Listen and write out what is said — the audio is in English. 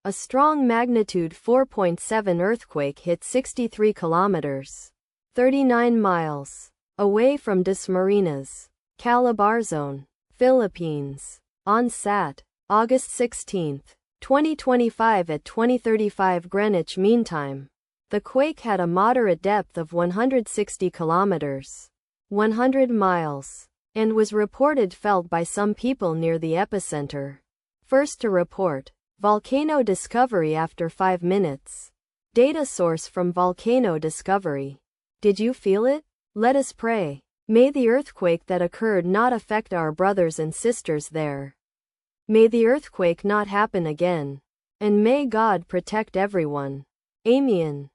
A strong magnitude 4.7 earthquake hit 63 kilometers, 39 miles, away from Des Marinas, Calabarzon, Philippines, on Sat. August 16, 2025 at 20:35 Greenwich Mean Time. The quake had a moderate depth of 160 kilometers, 100 miles, and was reported felt by some people near the epicenter. First to report. Volcano discovery after 5 minutes. Data source from Volcano Discovery. Did you feel it? Let us pray. May the earthquake that occurred not affect our brothers and sisters there. May the earthquake not happen again. And may God protect everyone. Amen.